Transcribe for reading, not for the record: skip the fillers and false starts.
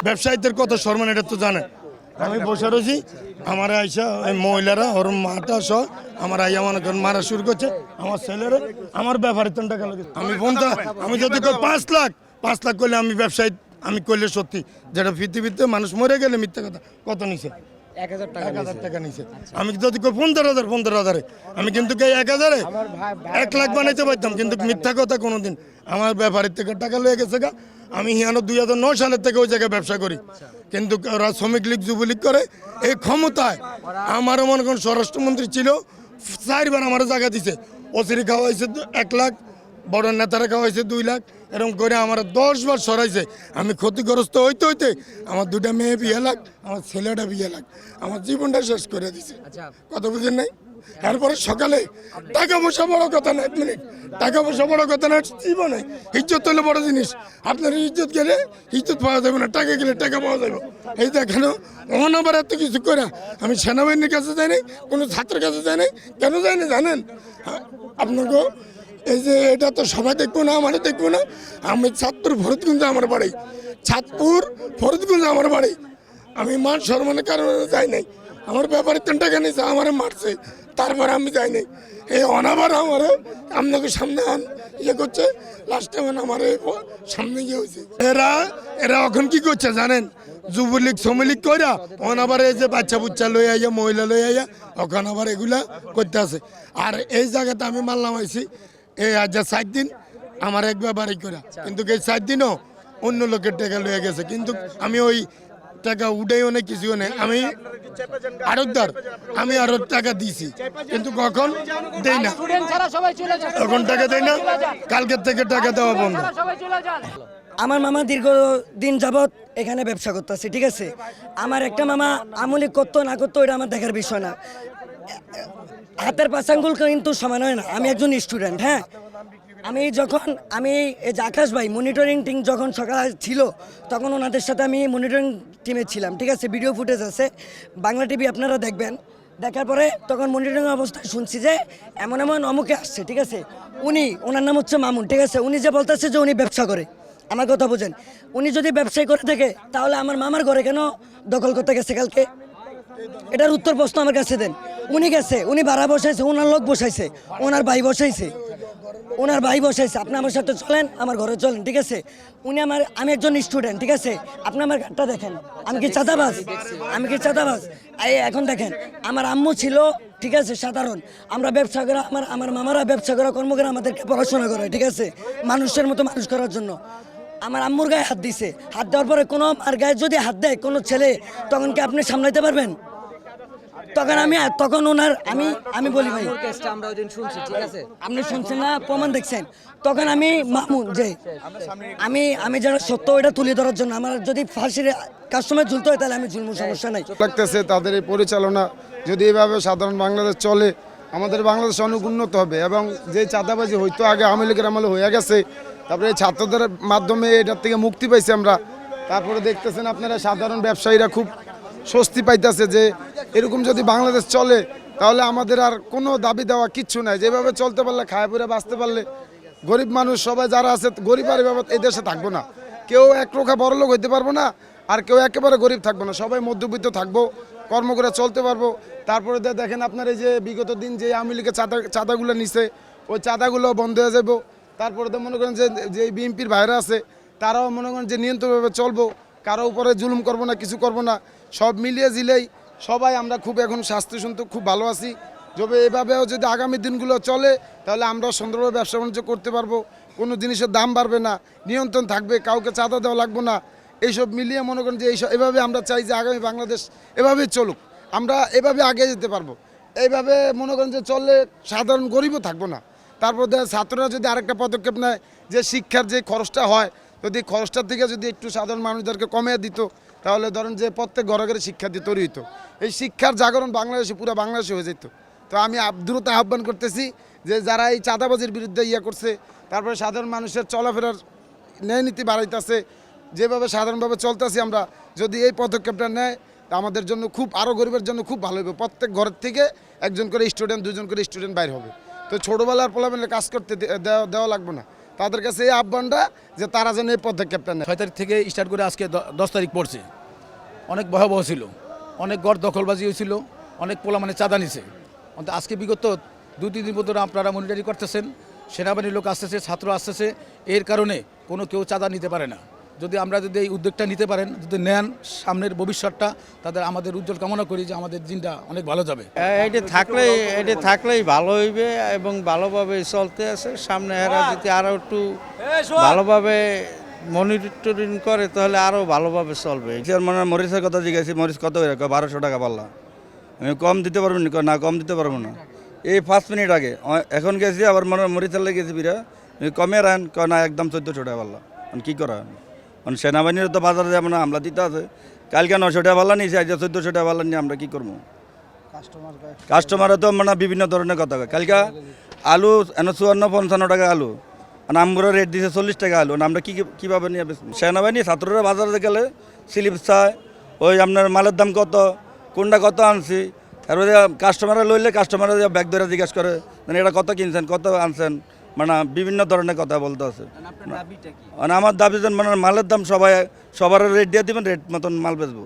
ব্যবসায়ীদের কত সম্মান এটা তো জানেন। আমি বসে রয়েছি, আমার আইসা মহিলারা ওর মাটা সহ আমার আইয়া মনে করেন মারা শুরু করছে আমার ছেলেরা, আমার ব্যাপারের টাকা লাগে। আমি ফোনটা আমি যদি 5 লাখ করলে আমি ব্যবসায়ী আমি করলে সত্যি, যেটা পৃথিবীতে মানুষ মরে গেলে মিথ্যা কথা কত নিছে 1000 টাকা নিছে। আমি যদি 15,000 আমি কিন্তু 1000-এ 1 লাখ বানাইতে পারতাম, কিন্তু মিথ্যা কথা কোনোদিন। আমার ব্যাপারের থেকে টাকা লয়ে গেছে গা। আমি 2009 সালের থেকে ওই জায়গায় ব্যবসা করি, কিন্তু ওরা শ্রমিক লীগ যুবলীগ করে। এই ক্ষমতায় আমারও মনে করেন স্বরাষ্ট্রমন্ত্রী ছিল, 4বার আমার জায়গা দিছে। ওসিরি খাওয়া হয়েছে 1 লাখ, বড় নেতারা খাওয়া হয়েছে 2 লাখ, এরকম করে আমার 10 বার সরাইছে। আমি ক্ষতিগ্রস্ত হইতে হইতে আমার 2টা মেয়ে বিয়ে লাখ, আমার ছেলেটা বিয়ে লাখ, আমার জীবনটা শেষ করে দিছে। কত বুঝেন নাই? তারপরে সকালে টাকা পয়সা বড় কথা না, 1 মিনিট, টাকা পয়সা বড় কথা না জীবনে। ইজ্জত হলে বড় জিনিস। আপনার ইজ্জত গেলে ইজ্জত পাওয়া যাবে না, টাকা গেলে টাকা পাওয়া যাবে। এই দেখেন অনাবার এত কিছু করে আমি সেনাবাহিনীর কাছে যাই নাই, কোনো ছাত্রের কাছে যাই নাই। কেন যাই না জানেন? আপনাকে এই যে এটা তো সবাই দেখবো না, আমারও দেখবো না। আমি চাঁদপুর ফরিদগঞ্জ আমার বাড়ি, চাঁদপুর ফরিদগঞ্জ আমার বাড়ি। আমি মান সম্মানের কারণে যাই নাই। আমার ব্যাপারে 3 টাকা নিয়েছে, আমার মারছে, তারপরে আমি যাই নাই। এই অনাবার আমার আপনাকে সামনে ইয়ে করছে, লাস্টে আমার সামনে গিয়ে হয়েছে। এরা এখন কি করছে জানেন? যুবলীগ শ্রমিক কইরা অনাবার এই যে বাচ্চা বুচ্চা লই আইয়া, মহিলা লই আইয়া, ওখানে আবার এগুলা করতে আছে। আর এই জায়গাতে আমি মানলাম আইছি এই আজ 4 দিন আমার একবার বাড়ি করা, কিন্তু এই 4 দিনও অন্য লোকের টাকা লয়ে গেছে। কিন্তু আমি ওই টাকা উঠেও নেই, কিছুও নেই। আমি আরতদার, আমি আরো টাকা দিয়েছি, কিন্তু কখন দেই না, এখন টাকা দেয় না। কালকের থেকে টাকা দেওয়া বন্ধ। আমার মামা দীর্ঘদিন যাবৎ এখানে ব্যবসা করতেছে, ঠিক আছে। আমার একটা মামা আমলি করতো না করতো এটা আমার দেখার বিষয় না। হাতের পাঁচাঙ্গুল কিন্তু সমান হয় না। আমি একজন স্টুডেন্ট, হ্যাঁ। আমি এই যে আকাশ ভাই মনিটরিং টিম যখন সকালে ছিল, তখন ওনাদের সাথে আমি মনিটরিং টিমে ছিলাম, ঠিক আছে। ভিডিও ফুটেজ আছে, বাংলা টিভি আপনারা দেখবেন। দেখার পরে তখন মনিটরিং অবস্থায় শুনছি যে এমন অমুকে আসছে, ঠিক আছে। ওনার নাম হচ্ছে মামুন, ঠিক আছে। উনি যে বলতেছে যে উনি ব্যবসা করে, আমার কথা বোঝেন। উনি যদি ব্যবসায় করে থাকে তাহলে আমার মামার ঘরে কেন দখল করতে গেছে কালকে? এটার উত্তর প্রশ্ন আমার কাছে দেন। উনি গেছে, উনি ভাড়া বসাইছে, ওনার লোক বসাইছে, ওনার ভাই বসাইছে। আপনি আমার সাথে চলেন, আমার ঘরে চলেন, ঠিক আছে। আমি একজন স্টুডেন্ট, ঠিক আছে। আপনি আমার ঘরটা দেখেন, আমি কি চাঁদাবাজ? এখন দেখেন, আমার আম্মু ছিল, ঠিক আছে, সাধারণ। আমরা ব্যবসা করা, আমার মামারা ব্যবসা করা, কর্ম করে আমাদেরকে পড়াশোনা করে, ঠিক আছে, মানুষের মতো মানুষ করার জন্য। আমার আম্মুর গায়ে হাত দিছে, হাত দেওয়ার পরে কোনো আর গায়ে যদি হাত দেয় কোনো ছেলে, তখন কি আপনি সামলাইতে পারবেন? তখন আমি বলি ভাই, আপনি শুনছেন না, প্রমাণ দেখছেন। তখন আমি মামুন যে আমি যারা সত্য ওইটা তুলে ধরার জন্য, আমার যদি ফাঁসির কাস্টমার ঝুলতে হয় তাহলে আমি ঝুলবো, সমস্যা নাই। লাগতেছে তাদের এই পরিচালনা যদি এভাবে সাধারণ বাংলাদেশ চলে, আমাদের বাংলাদেশ অনেক উন্নত হবে। এবং যে চাঁদাবাজি হয়তো আগে আওয়ামী লীগের আমলে হয়ে গেছে, তারপরে এই ছাত্রদের মাধ্যমে এটার থেকে মুক্তি পাইছি আমরা। তারপরে দেখতেছেন আপনারা সাধারণ ব্যবসায়ীরা খুব স্বস্তি পাইতেছে যে এরকম যদি বাংলাদেশ চলে তাহলে আমাদের আর কোনো দাবি দেওয়া কিচ্ছু নাই। যেভাবে চলতে পারলে, খায় পরে বাঁচতে পারলে, গরিব মানুষ সবাই যারা আছে গরিব আর এভাবে এই দেশে থাকবো না। কেউ এক রোখা বড় লোক হইতে পারবো না, আর কেউ একেবারে গরিব থাকবো না, সবাই মধ্যবিত্ত থাকবো, কর্ম করে চলতে পারবো। তারপরে দেখেন আপনার এই যে বিগত দিন যে আওয়ামী লীগের চাঁদাগুলো নিছে, ওই চাঁদাগুলো বন্ধ হয়ে যাবো। তারপরে তো মনে করেন যে বিএনপির ভাইরা আছে, তারাও মনে করেন যে নিয়ন্ত্রণভাবে চলবো, কারো উপরে জুলুম করবো না, কিছু করবো না। সব মিলিয়ে জিলেই সবাই আমরা খুব এখন স্বাস্থ্য শুনতে খুব ভালো আছি। তবে এভাবেও যদি আগামী দিনগুলো চলে তাহলে আমরা সুন্দরভাবে ব্যবসা বাণিজ্য করতে পারবো, কোনো জিনিসের দাম বাড়বে না, নিয়ন্ত্রণ থাকবে, কাউকে চাঁদা দেওয়া লাগবে না। এইসব মিলিয়ে মনে করেন যে এভাবে আমরা চাই যে আগামী বাংলাদেশ এভাবেই চলুক, আমরা এভাবে আগে যেতে পারবো। এইভাবে মনে করেন যে চললে সাধারণ গরিবও থাকবো না। তারপর ছাত্ররা যদি আরেকটা পদক্ষেপ নেয় যে শিক্ষার যে খরচটা হয়, যদি খরচটার থেকে যদি একটু সাধারণ মানুষদেরকে কমিয়ে দিত, তাহলে ধরেন যে প্রত্যেক ঘরে ঘরে শিক্ষা দিয়ে তৈরি হতো, এই শিক্ষার জাগরণ বাংলাদেশে পুরো বাংলাদেশে হয়ে যেত। তো আমি দ্রুত আহ্বান করতেছি যে যারা এই চাঁদাবাজির বিরুদ্ধে করছে, তারপরে সাধারণ মানুষের চলাফেরার ন্যায় নীতি বাড়াইতেছে, যেভাবে সাধারণভাবে চলতেছি আমরা, যদি এই পদক্ষেপটা নেয় তা আমাদের জন্য খুব আরও গরিবের জন্য খুব ভালো হবে। প্রত্যেক ঘরের থেকে একজন করে স্টুডেন্ট, দুজন করে স্টুডেন্ট বাইর হবে। তো ছোটোবেলার পোলাপেলে কাজ করতে দেওয়া লাগবে না। তাদের কাছে এই আহ্বানটা যে তারা যেন এই পদক্ষেপটা নেয়। 6 তারিখ থেকে স্টার্ট করে আজকে 10 তারিখ পড়ছে। অনেক ভয়াবহ ছিল, অনেক গড় দখলবাজি হয়েছিল, অনেক পোলা মানে চাঁদা নিছে। অন্তত আজকে বিগত 2-3 দিন ধরে আপনারা মনিটরিং করতেছেন, সেনাবাহিনীর লোক আসতেছে, ছাত্র আসতেছে, এর কারণে কেউ চাঁদা নিতে পারে না। যদি এই উদ্যোগটা নিতে পারেন, যদি নেন, সামনের ভবিষ্যৎটা আমাদের উজ্জ্বল কামনা করি যে আমাদের দিনটা অনেক ভালো যাবে। এটা থাকলেই ভালো হইবে এবং ভালোভাবে চলতে আছে। সামনে এরা যদি আরো একটু ভালোভাবে মনিটরিং করে তাহলে আরো ভালোভাবে চলবে। মানে মরিচের কথা জিজ্ঞাসি, মরিচ কত করে? 1200 টাকা পাল্লা। আমি কম দিতে পারবো না, কম দিতে পারবো না। এই 5 মিনিট আগে এখন গেছি, আবার মনে মরিচার লেগে গেছি বিরা, কমে রান না, একদম 1400 টাকা পাল্লা। কি করা? মানে সেনাবাহিনীর তো বাজারে যাবো না, হামলা দিতে আছে। কালকে 900 টাকা পাল্লা নিয়েছি, আজ 1400 টাকা পাল্লা নিয়ে আমরা কি করবো? কাস্টমাররা তো মানে বিভিন্ন ধরনের কথা কয়। কালকে আলু 54-55 টাকা আলু, আর আমরা রেট দিয়েছে 40 টাকা আলু। আমরা কীভাবে নিয়ে বেশি? সেনাবাহিনী ছাত্ররা বাজারে গেলে স্লিপ চায়, ওই আপনার মালের দাম কত, কোনটা কত আনছি। তারপরে কাস্টমাররা লইলে কাস্টমাররা ব্যাগ ধরে জিজ্ঞাসা করে, মানে এটা কত কিনছেন, কত আনছেন, মানে বিভিন্ন ধরনের কথা বলতে আছে। মানে আমার দাবি মানে মালের দাম সবার রেট দিয়ে দিবেন, রেট মতন মাল বেচবো।